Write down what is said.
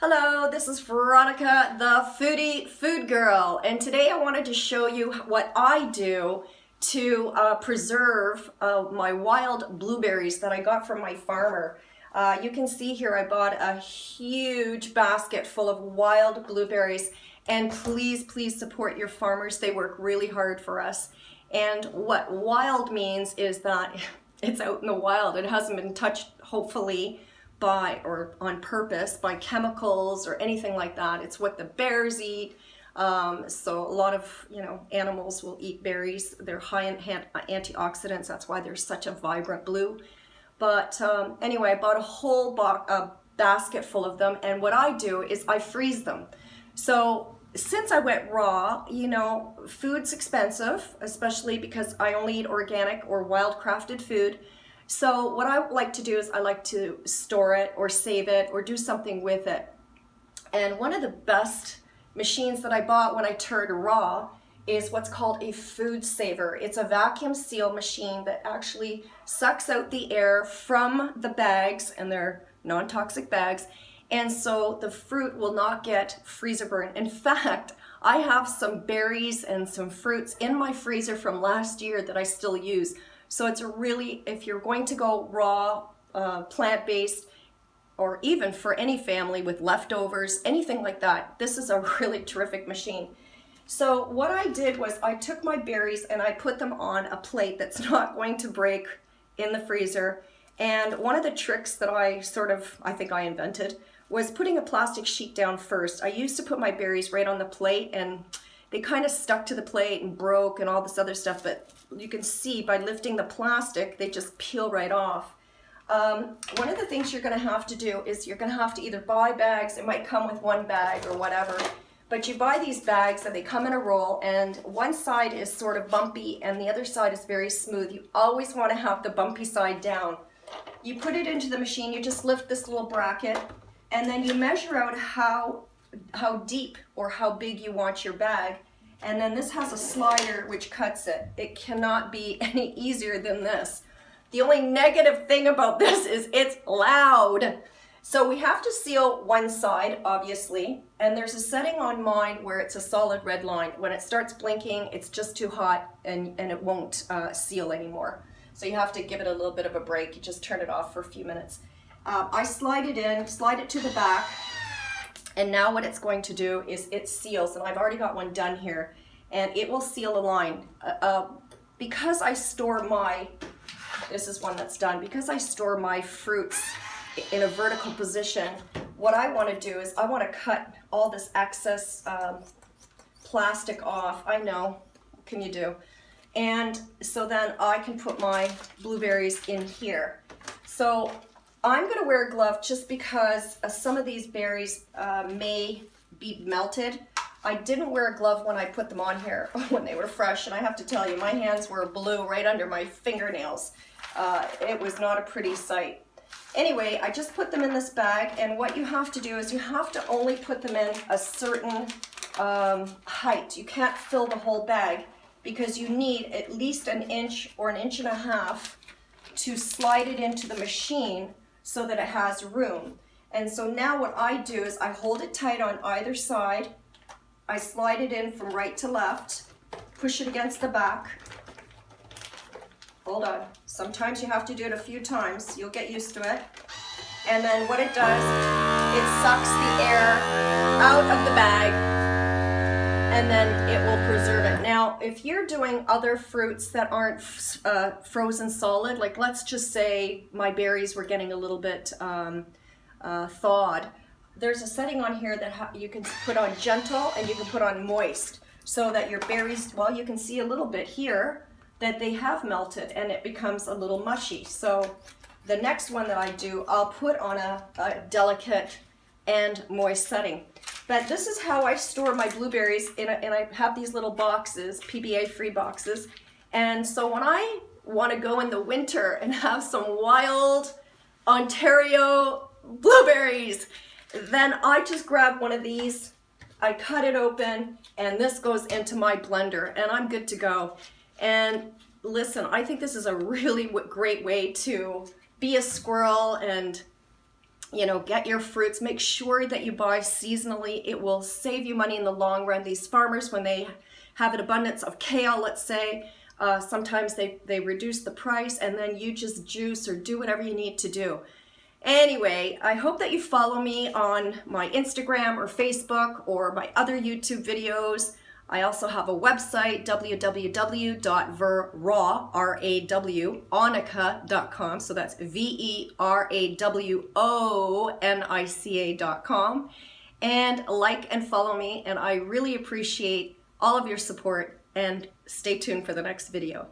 Hello, this is Veronica, the foodie food girl, and today I wanted to show you what I do to preserve my wild blueberries that I got from my farmer. You can see here I bought a huge basket full of wild blueberries, and please support your farmers. They work really hard for us. And what wild means is that it's out in the wild. It hasn't been touched, hopefully, by or on purpose by chemicals or anything like that. It's what the bears eat. So a lot of animals will eat berries. They're high in antioxidants. That's why they're such a vibrant blue. But anyway, I bought a whole basket full of them, and what I do is I freeze them. So since I went raw, food's expensive, especially because I only eat organic or wild crafted food. So what I like to do is I like to store it or save it or do something with it. And one of the best machines that I bought when I turned raw is what's called a FoodSaver. It's a vacuum seal machine that actually sucks out the air from the bags, and they're non-toxic bags, and so the fruit will not get freezer burn. In fact, I have some berries and some fruits in my freezer from last year that I still use. So it's really, if you're going to go raw, plant-based, or even for any family with leftovers, anything like that, this is a really terrific machine. So what I did was I took my berries and I put them on a plate that's not going to break in the freezer. And one of the tricks that I think I invented was putting a plastic sheet down first. I used to put my berries right on the plate, and they kind of stuck to the plate and broke and all this other stuff, but you can see by lifting the plastic, they just peel right off. One of the things you're going to have to do is you're going to have to either buy bags. It might come with one bag or whatever, but you buy these bags and they come in a roll, and one side is sort of bumpy and the other side is very smooth. You always want to have the bumpy side down. You put it into the machine, you just lift this little bracket, and then you measure out how deep or how big you want your bag. And then this has a slider which cuts it. It cannot be any easier than this. The only negative thing about this is it's loud. So we have to seal one side, obviously, and there's a setting on mine where it's a solid red line. When it starts blinking, it's just too hot and it won't seal anymore. So you have to give it a little bit of a break. You just turn it off for a few minutes. I slide it in, slide it to the back, and now what it's going to do is it seals, and I've already got one done here, and it will seal a line. Because I store this is one that's done, because I store my fruits in a vertical position, what I want to do is I want to cut all this excess plastic off. I know, what can you do? And so then I can put my blueberries in here. So I'm going to wear a glove just because some of these berries may be melted. I didn't wear a glove when I put them on here when they were fresh, and I have to tell you, my hands were blue right under my fingernails. It was not a pretty sight. Anyway, I just put them in this bag, and what you have to do is you have to only put them in a certain height. You can't fill the whole bag because you need at least an inch or an inch and a half to slide it into the machine so that it has room. And so now what I do is I hold it tight on either side. I slide it in from right to left, push it against the back. Hold on. Sometimes you have to do it a few times. You'll get used to it. And then what it does, it sucks the air out of the bag, and then it will preserve it. Now, if you're doing other fruits that aren't frozen solid, like let's just say my berries were getting a little bit thawed, there's a setting on here that you can put on gentle and you can put on moist, so that your berries, well, you can see a little bit here that they have melted and it becomes a little mushy. So the next one that I do, I'll put on a delicate and moist setting. But this is how I store my blueberries, and I have these little boxes, PBA-free boxes. And so when I want to go in the winter and have some wild Ontario blueberries, then I just grab one of these, I cut it open, and this goes into my blender, and I'm good to go. And listen, I think this is a really great way to be a squirrel and You know, get your fruits. Make sure that you buy seasonally. It will save you money in the long run. These farmers, when they have an abundance of kale, let's say, sometimes they reduce the price, and then you just juice or do whatever you need to do. Anyway, I hope that you follow me on my Instagram or Facebook or my other YouTube videos. I also have a website, www.VeRAWonica.com. So that's VeRAWonica.com. And like and follow me, and I really appreciate all of your support, and stay tuned for the next video.